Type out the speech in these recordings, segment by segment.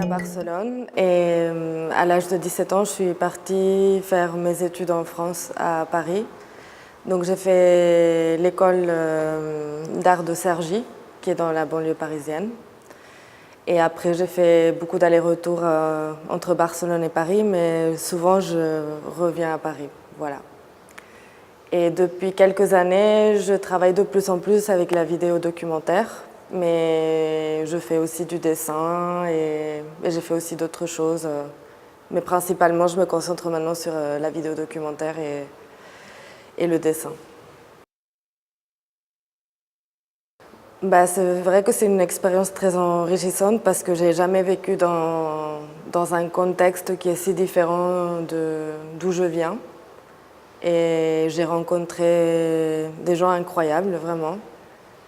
Barcelone et à l'âge de 17 ans, je suis partie faire mes études en France à Paris. Donc j'ai fait l'école d'art de Cergy, qui est dans la banlieue parisienne. Et après, j'ai fait beaucoup d'allers-retours entre Barcelone et Paris, mais souvent je reviens à Paris. Voilà. Et depuis quelques années, je travaille de plus en plus avec la vidéo documentaire, mais je fais aussi du dessin et j'ai fait aussi d'autres choses. Mais principalement, je me concentre maintenant sur la vidéo documentaire et le dessin. C'est vrai que c'est une expérience très enrichissante parce que j'ai jamais vécu dans un contexte qui est si différent d'où je viens. Et j'ai rencontré des gens incroyables, vraiment.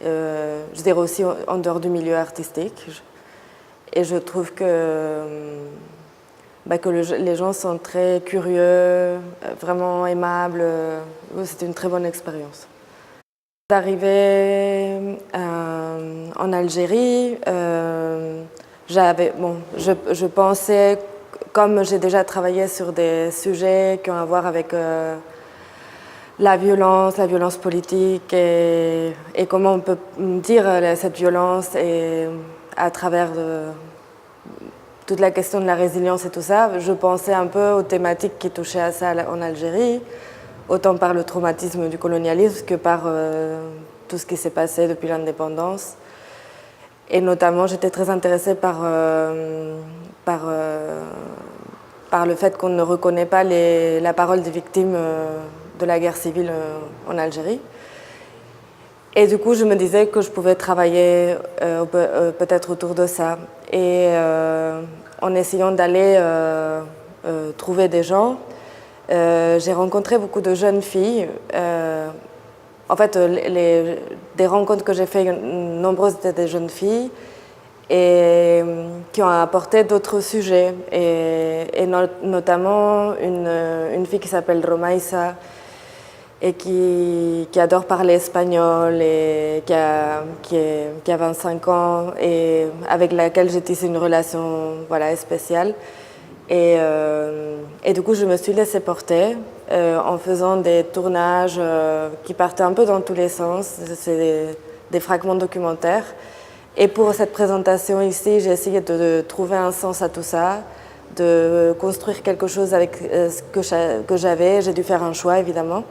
Je dirais aussi en dehors du milieu artistique. Et je trouve que les gens sont très curieux, vraiment aimables. C'était une très bonne expérience. D'arriver en Algérie, je pensais, comme j'ai déjà travaillé sur des sujets qui ont à voir avec la violence politique et comment on peut dire cette violence et à travers toute la question de la résilience et tout ça, je pensais un peu aux thématiques qui touchaient à ça en Algérie, autant par le traumatisme du colonialisme que par tout ce qui s'est passé depuis l'indépendance. Et notamment, j'étais très intéressée par le fait qu'on ne reconnaît pas la parole des victimes de la guerre civile en Algérie. Et du coup, je me disais que je pouvais travailler peut-être autour de ça. Et en essayant d'aller trouver des gens, j'ai rencontré beaucoup de jeunes filles. En fait, des rencontres que j'ai faites, nombreuses étaient des jeunes filles et qui ont apporté d'autres sujets. Et notamment une fille qui s'appelle Romaïsa et qui adore parler espagnol et qui a 25 ans et avec laquelle j'ai tissé une relation spéciale. Et du coup, je me suis laissée porter en faisant des tournages qui partaient un peu dans tous les sens. C'est des fragments documentaires. Et pour cette présentation ici, j'ai essayé de trouver un sens à tout ça, de construire quelque chose avec ce que j'avais. J'ai dû faire un choix, évidemment.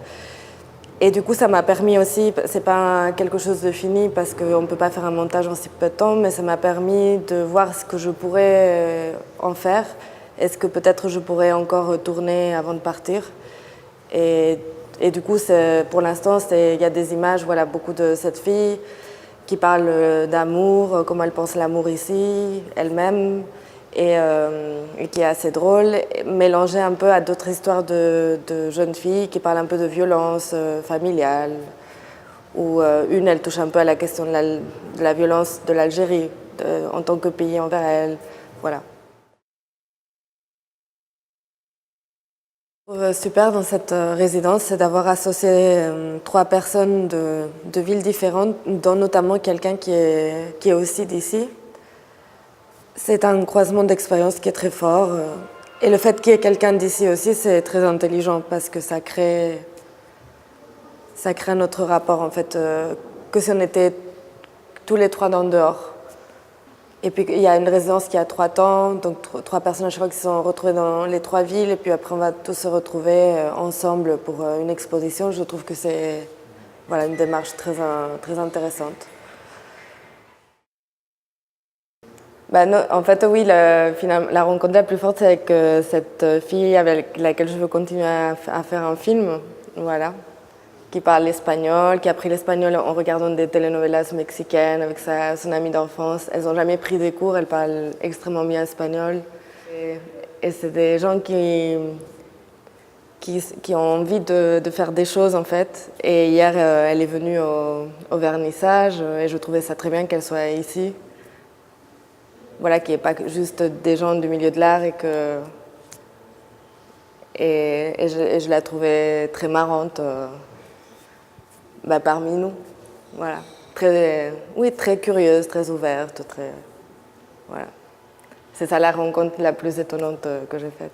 Et du coup, ça m'a permis aussi, c'est pas quelque chose de fini parce qu'on ne peut pas faire un montage en si peu de temps, mais ça m'a permis de voir ce que je pourrais en faire. Est-ce que peut-être je pourrais encore retourner avant de partir? Et du coup, pour l'instant, il y a des images, beaucoup de cette fille qui parle d'amour, comment elle pense l'amour ici, elle-même, et qui est assez drôle, mélangée un peu à d'autres histoires de jeunes filles qui parlent un peu de violence familiale, où une, elle touche un peu à la question de la violence de l'Algérie en tant que pays envers elle. Voilà. Super dans cette résidence, c'est d'avoir associé 3 personnes de villes différentes, dont notamment quelqu'un qui est aussi d'ici. C'est un croisement d'expériences qui est très fort. Et le fait qu'il y ait quelqu'un d'ici aussi, c'est très intelligent parce que ça crée notre rapport, en fait, que si on était tous les 3 dans le dehors. Et puis il y a une résidence qui a 3 temps, donc 3 personnes à chaque fois qui se sont retrouvées dans les 3 villes, et puis après on va tous se retrouver ensemble pour une exposition. Je trouve que c'est une démarche très intéressante. En fait, oui, la rencontre la plus forte, c'est avec cette fille avec laquelle je veux continuer à faire un film, qui parle espagnol, qui a appris l'espagnol en regardant des telenovelas mexicaines avec son amie d'enfance. Elles n'ont jamais pris des cours, elles parlent extrêmement bien espagnol. Et c'est des gens qui ont envie de faire des choses, en fait. Et hier, elle est venue au vernissage et je trouvais ça très bien qu'elle soit ici. Qu'il n'y ait pas juste des gens du milieu de l'art et je la trouvais très marrante parmi nous. Très curieuse, très ouverte, c'est ça la rencontre la plus étonnante que j'ai faite.